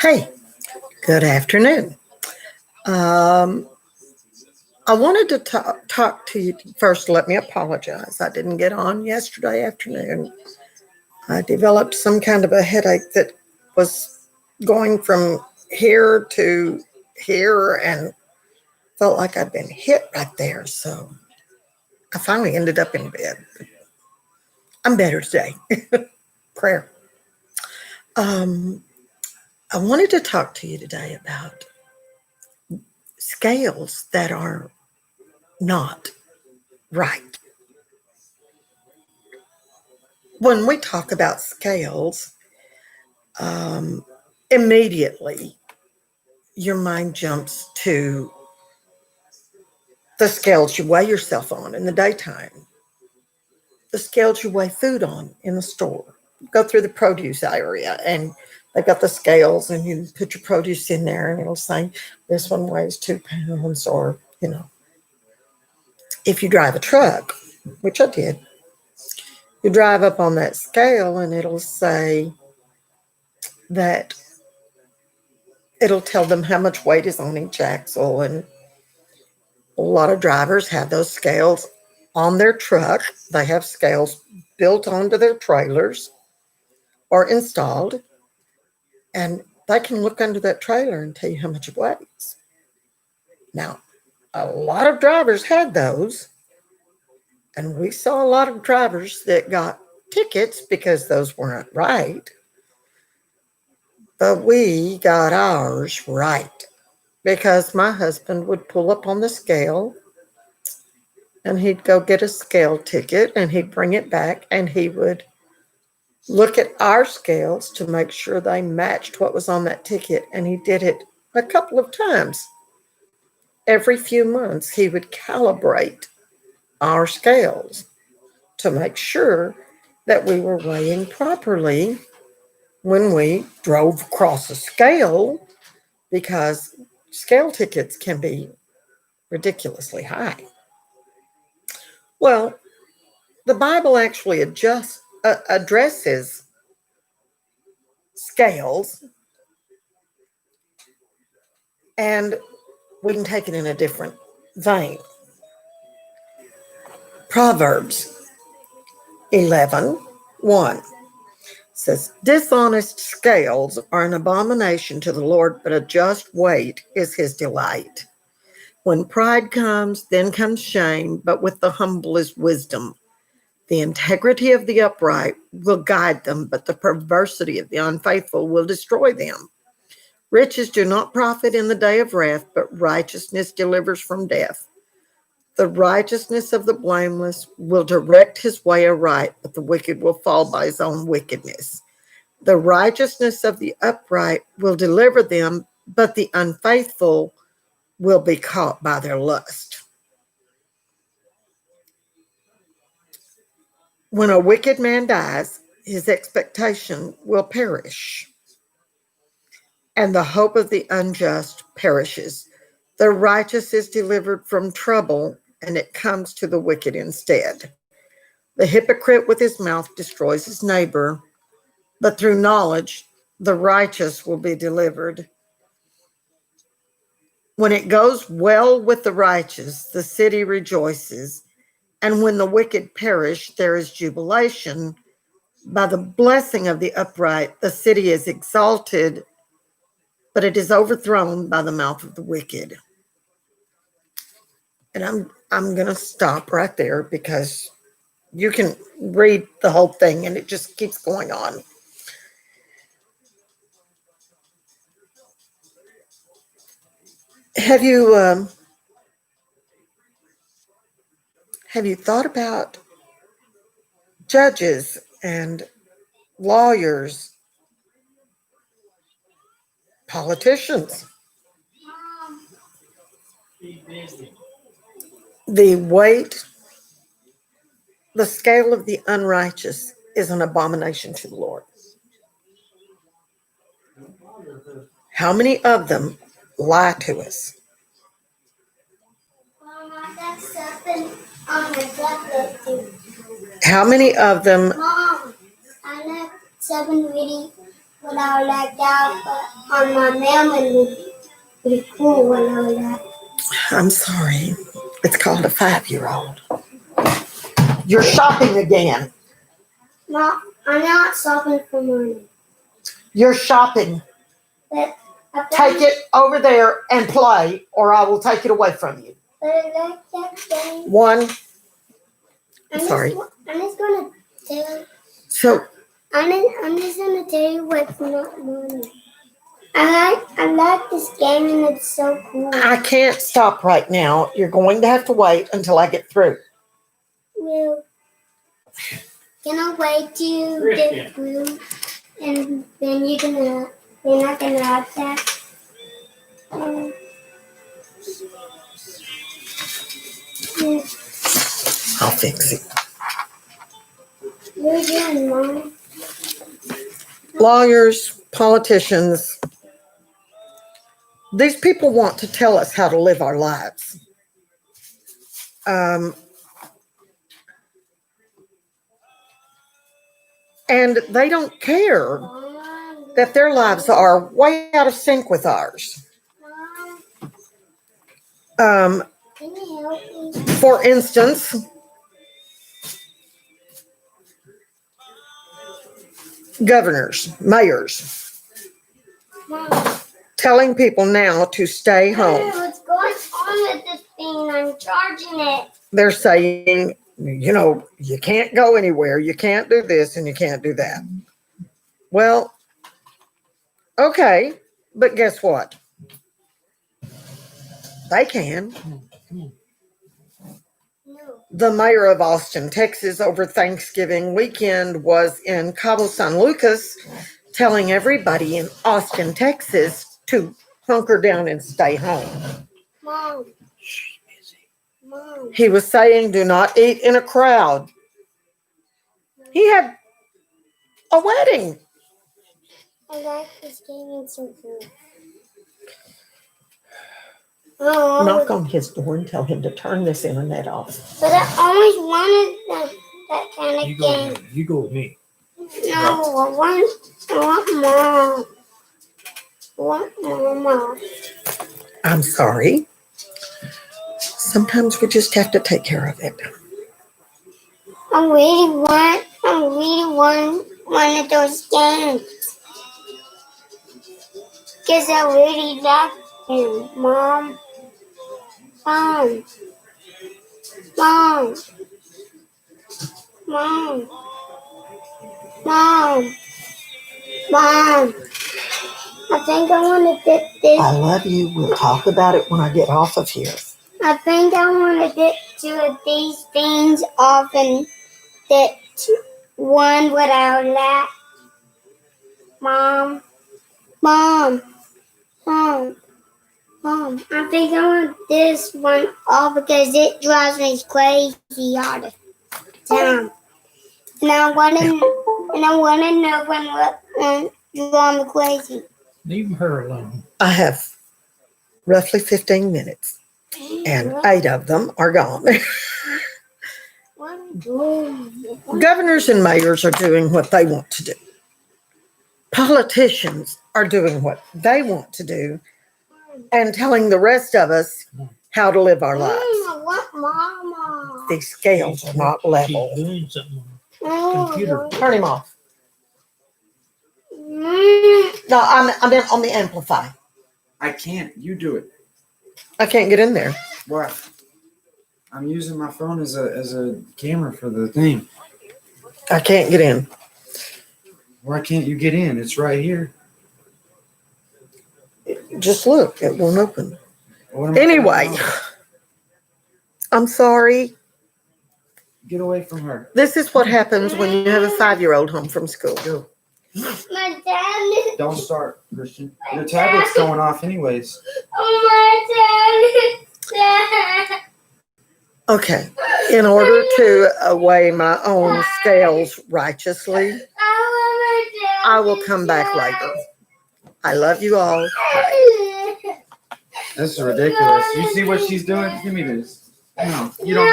Hey, good afternoon. Um, I wanted to talk to you first. Let me apologize. I didn't get on yesterday afternoon. I developed some kind of a headache that was going from here to here and felt like I'd been hit right there. So I finally ended up in bed. I'm better today. Prayer. Um, I wanted to talk to you today about scales that are not right. When we talk about scales, um, immediately your mind jumps to the scales you weigh yourself on in the daytime, the scales you weigh food on in the store. Go through the produce area and they got the scales, and you put your produce in there, and it'll say this one weighs 2 pounds, or if you drive a truck, which I did, you drive up on that scale and it'll say that it'll tell them how much weight is on each axle. And a lot of drivers have those scales on their truck. They have scales built onto their trailers or installed, and they can look under that trailer and tell you how much it weighs. Now, a lot of drivers had those, and we saw a lot of drivers that got tickets because those weren't right, but we got ours right because my husband would pull up on the scale and he'd go get a scale ticket and he'd bring it back and he would look at our scales to make sure they matched what was on that ticket. And he did it a couple of times. Every few months, he would calibrate our scales to make sure that we were weighing properly when we drove across a scale, because scale tickets can be ridiculously high. Well, the Bible actually addresses scales, and we can take it in a different vein. Proverbs 11:1 says, dishonest scales are an abomination to the Lord, but a just weight is his delight. When pride comes, then comes shame, but with the humble is wisdom. The integrity of the upright will guide them, but the perversity of the unfaithful will destroy them. Riches do not profit in the day of wrath, but righteousness delivers from death. The righteousness of the blameless will direct his way aright, but the wicked will fall by his own wickedness. The righteousness of the upright will deliver them, but the unfaithful will be caught by their lust. When a wicked man dies, his expectation will perish, and the hope of the unjust perishes. The righteous is delivered from trouble, and it comes to the wicked instead. The hypocrite with his mouth destroys his neighbor, but through knowledge, the righteous will be delivered. When it goes well with the righteous, the city rejoices, and when the wicked perish, there is jubilation. By the blessing of the upright, the city is exalted, but it is overthrown by the mouth of the wicked. And I'm going to stop right there because you can read the whole thing and it just keeps going on. Have you thought about judges and lawyers, politicians? The weight, the scale of the unrighteous is an abomination to the Lord. How many of them lie to us? How many of them without that doubt, but on my mailman would be pretty cool without that. I'm sorry. It's called a 5-year-old. You're shopping again. No, I'm not shopping for money. You're shopping. But Take it over there and play, or I will take it away from you. One. Sorry. I'm just gonna tell. So I'm just gonna tell you what's not money. I like this game and it's so cool. I can't stop right now. You're going to have to wait until I get through. Well, can I wait till you get through, and then you're not gonna have that. I'll fix it. You're doing, Mom. Lawyers, politicians, these people want to tell us how to live our lives. And they don't care that their lives are way out of sync with ours. Can you help me? For instance, governors, mayors, Mom. telling people now to stay home. What's going on with this thing? I'm charging it. They're saying, you can't go anywhere, you can't do this, and you can't do that. Well, okay, but guess what? They can. No. The mayor of Austin, Texas, over Thanksgiving weekend was in Cabo San Lucas telling everybody in Austin, Texas to hunker down and stay home. Mom. Mom. He was saying, do not eat in a crowd. He had a wedding. I like this game, it's so cool. Oh, Knock on his door and tell him to turn this internet off. but I always wanted that kind of game. You go with me. No, I want more. I want more. I'm sorry. Sometimes we just have to take care of it. I really want one of those games. Because I really like him, Mom. Mom. Mom. Mom. Mom. Mom. I think I want to get this. I love you. We'll talk about it when I get off of here. I think I want to get two of these things off and get one without that. Mom. Mom. Mom. Mom. I think I want this one off because it drives me crazy all the time. And I want to know when you drive me crazy. Leave her alone. I have roughly 15 minutes, and 8 of them are gone. Governors and mayors are doing what they want to do. Politicians are doing what they want to do and telling the rest of us how to live our lives. I want Mama. These scales are not level. She's doing something on the computer. Turn him off. No, I'm in on the amplify. I can't. You do it. I can't get in there. What? I'm using my phone as a camera for the thing. I can't get in. Why can't you get in? It's right here. Just look. It won't open. What am I Anyway, doing wrong? I'm sorry. Get away from her. This is what happens when you have a 5-year-old home from school. Go. My dad. Don't start, Christian. Your tablet's going off anyways. Oh, my dad. Okay. In order to weigh my own scales righteously, I will come back later. I love you all. This is ridiculous. You see what she's doing? Give me this. No, you don't.